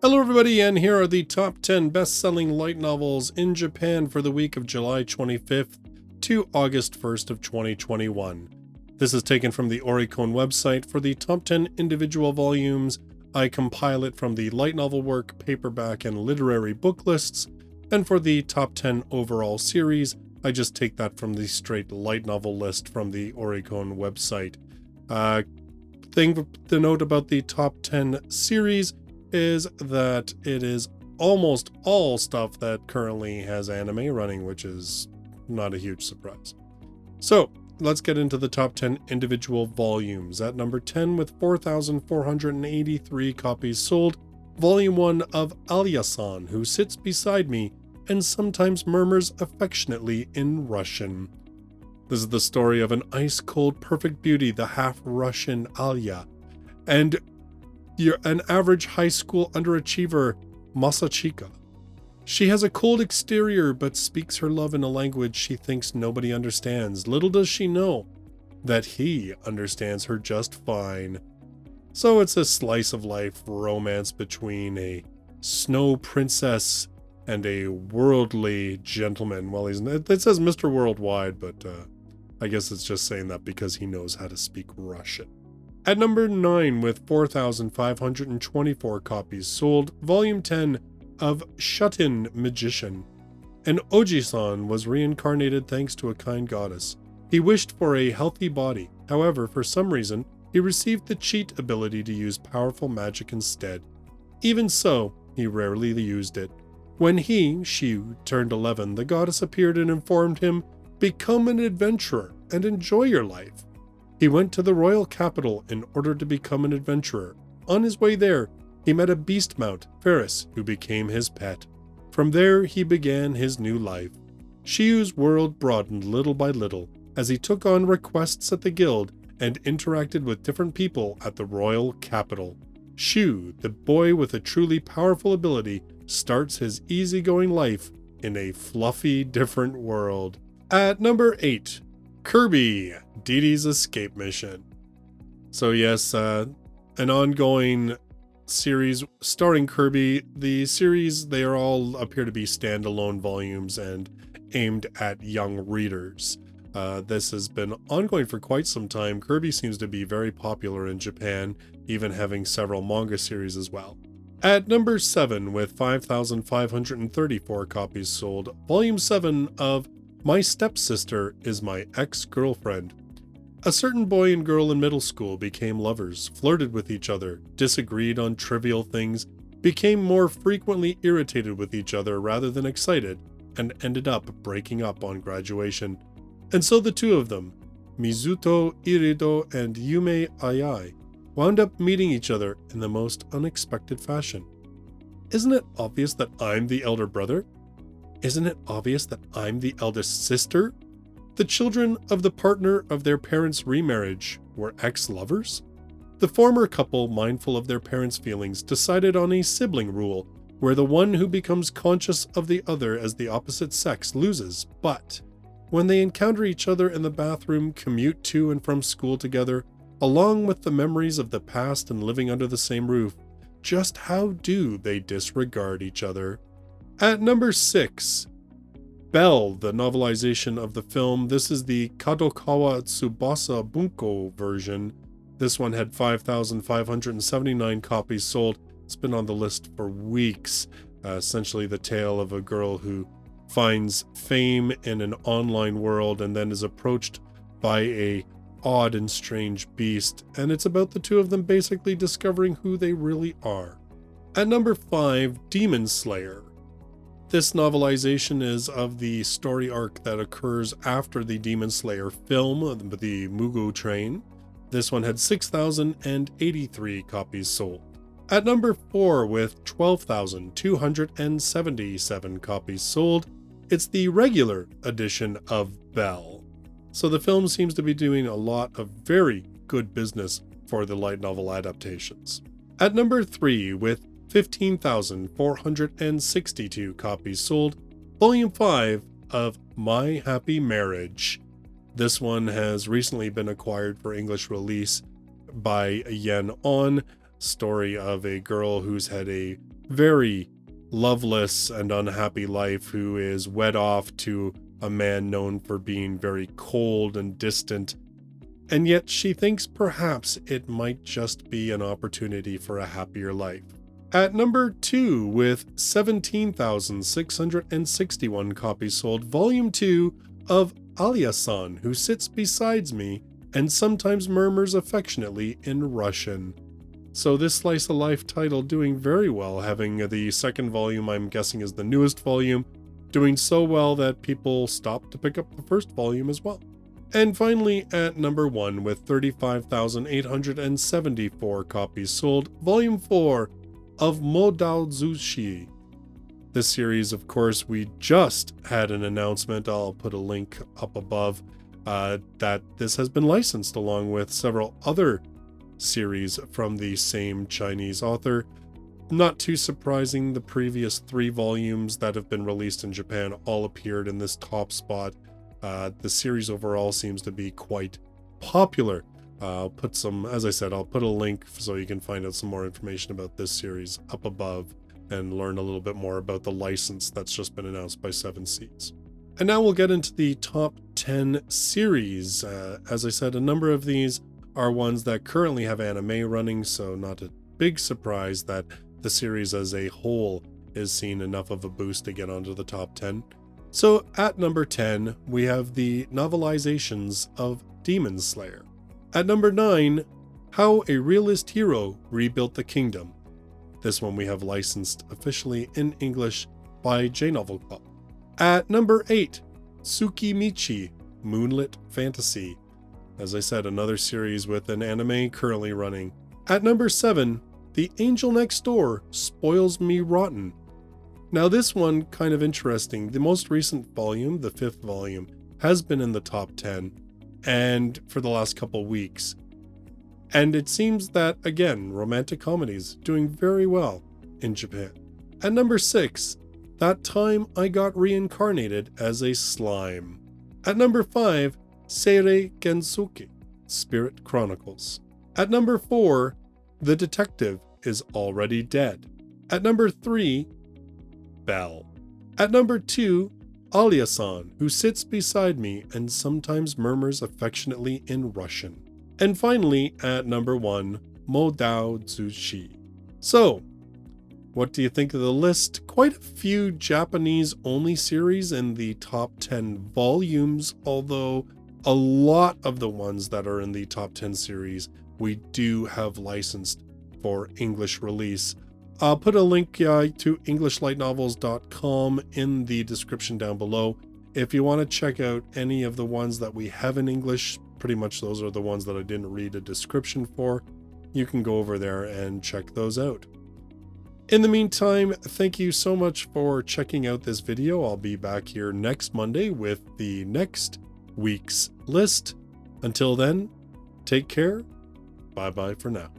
Hello everybody, and here are the top 10 best-selling light novels in Japan for the week of July 25th to August 1st of 2021. This is taken from the Oricon website. For the top 10 individual volumes, I compile it from the light novel work, paperback, and literary book lists, and for the top 10 overall series, I just take that from the straight light novel list from the Oricon website. Thing to note about the top 10 series is that it is almost all stuff that currently has anime running, which is not a huge surprise. So let's get into the top 10 individual volumes. At number 10, with 4,483 copies sold, Volume 1 of Alya-san, Who Sits Beside Me and Sometimes Murmurs Affectionately in Russian. This is the story of an ice-cold perfect beauty, the half-Russian Alya, and an average high school underachiever, Masachika. She has a cold exterior but speaks her love in a language she thinks nobody understands. Little does she know that he understands her just fine. So it's a slice of life romance between a snow princess and a worldly gentleman. Well, it says Mr. Worldwide, but I guess it's just saying that because he knows how to speak Russian. At number 9, with 4,524 copies sold, Volume 10 of Shut-In Magician. An Oji-san was reincarnated thanks to a kind goddess. He wished for a healthy body. However, for some reason, he received the cheat ability to use powerful magic instead. Even so, he rarely used it. When she turned 11, the goddess appeared and informed him, "Become an adventurer and enjoy your life." He went to the royal capital in order to become an adventurer. On his way there, he met a beast mount, Ferris, who became his pet. From there, he began his new life. Shiyu's world broadened little by little as he took on requests at the guild and interacted with different people at the royal capital. Shu, the boy with a truly powerful ability, starts his easygoing life in a fluffy, different world. At number 8, Kirby, Dede's Escape Mission. So yes, an ongoing series starring Kirby. The series, they all appear to be standalone volumes and aimed at young readers. This has been ongoing for quite some time. Kirby seems to be very popular in Japan, even having several manga series as well. At number 7, with 5,534 copies sold, Volume 7 of My Stepsister is My Exgirlfriend. A certain boy and girl in middle school became lovers, flirted with each other, disagreed on trivial things, became more frequently irritated with each other rather than excited, and ended up breaking up on graduation. And so the two of them, Mizuto Irido and Yume Ayai, wound up meeting each other in the most unexpected fashion. Isn't it obvious that I'm the elder brother? Isn't it obvious that I'm the eldest sister? The children of the partner of their parents' remarriage were ex-lovers? The former couple, mindful of their parents' feelings, decided on a sibling rule, where the one who becomes conscious of the other as the opposite sex loses, but when they encounter each other in the bathroom, commute to and from school together, along with the memories of the past and living under the same roof, just how do they disregard each other? At number 6, Belle, the novelization of the film. This is the Kadokawa Tsubasa Bunko version. This one had 5,579 copies sold. It's been on the list for weeks. Essentially the tale of a girl who finds fame in an online world and then is approached by a odd and strange beast, and it's about the two of them basically discovering who they really are. At number 5, Demon Slayer. This novelization is of the story arc that occurs after the Demon Slayer film, the Mugu Train. This one had 6,083 copies sold. At number 4, with 12,277 copies sold, it's the regular edition of Belle. So the film seems to be doing a lot of very good business for the light novel adaptations. At number 3, with 15,462 copies sold, Volume 5 of My Happy Marriage. This one has recently been acquired for English release by Yen On. Story of a girl who's had a very loveless and unhappy life who is wed off to a man known for being very cold and distant, and yet she thinks perhaps it might just be an opportunity for a happier life. At number 2, with 17,661 copies sold, Volume 2 of Alya-san, Who Sits Beside Me and Sometimes Murmurs Affectionately in Russian. So this slice of life title doing very well, having the second volume, I'm guessing is the newest volume, doing so well that people stopped to pick up the first volume as well. And finally, at number 1, with 35,874 copies sold, Volume 4 of Modal Sushi. This series, of course, we just had an announcement, I'll put a link up above, that this has been licensed along with several other series from the same Chinese author. Not too surprising, the previous 3 volumes that have been released in Japan all appeared in this top spot. The series overall seems to be quite popular. I'll put some, as I said, I'll put a link so you can find out some more information about this series up above and learn a little bit more about the license that's just been announced by 7 Seas. And now we'll get into the top 10 series. As I said, a number of these are ones that currently have anime running, so not a big surprise that the series as a whole is seeing enough of a boost to get onto the top 10. So at number 10, we have the novelizations of Demon Slayer. At number 9, How a Realist Hero Rebuilt the Kingdom. This one we have licensed officially in English by J Novel Club. At number 8, Tsukimichi, Moonlit Fantasy. As I said, another series with an anime currently running. At number 7, The Angel Next Door Spoils Me Rotten. Now this one, kind of interesting. The most recent volume, the 5th volume, has been in the top 10, and for the last couple weeks. And it seems that, again, romantic comedies doing very well in Japan. At number 6, That Time I Got Reincarnated as a Slime. At number 5, Seirei Gensuke, Spirit Chronicles. At number 4, The Detective is Already Dead. At number 3, Belle. At number 2, Alya-san, Who Sits Beside Me and Sometimes Murmurs Affectionately in Russian. And finally, at number 1, Modal Sushi. So, what do you think of the list? Quite a few Japanese-only series in the top 10 volumes, although a lot of the ones that are in the top 10 series we do have licensed for English release. I'll put a link to EnglishLightNovels.com in the description down below. If you want to check out any of the ones that we have in English, pretty much those are the ones that I didn't read a description for, you can go over there and check those out. In the meantime, thank you so much for checking out this video. I'll be back here next Monday with the next week's list. Until then, take care. Bye-bye for now.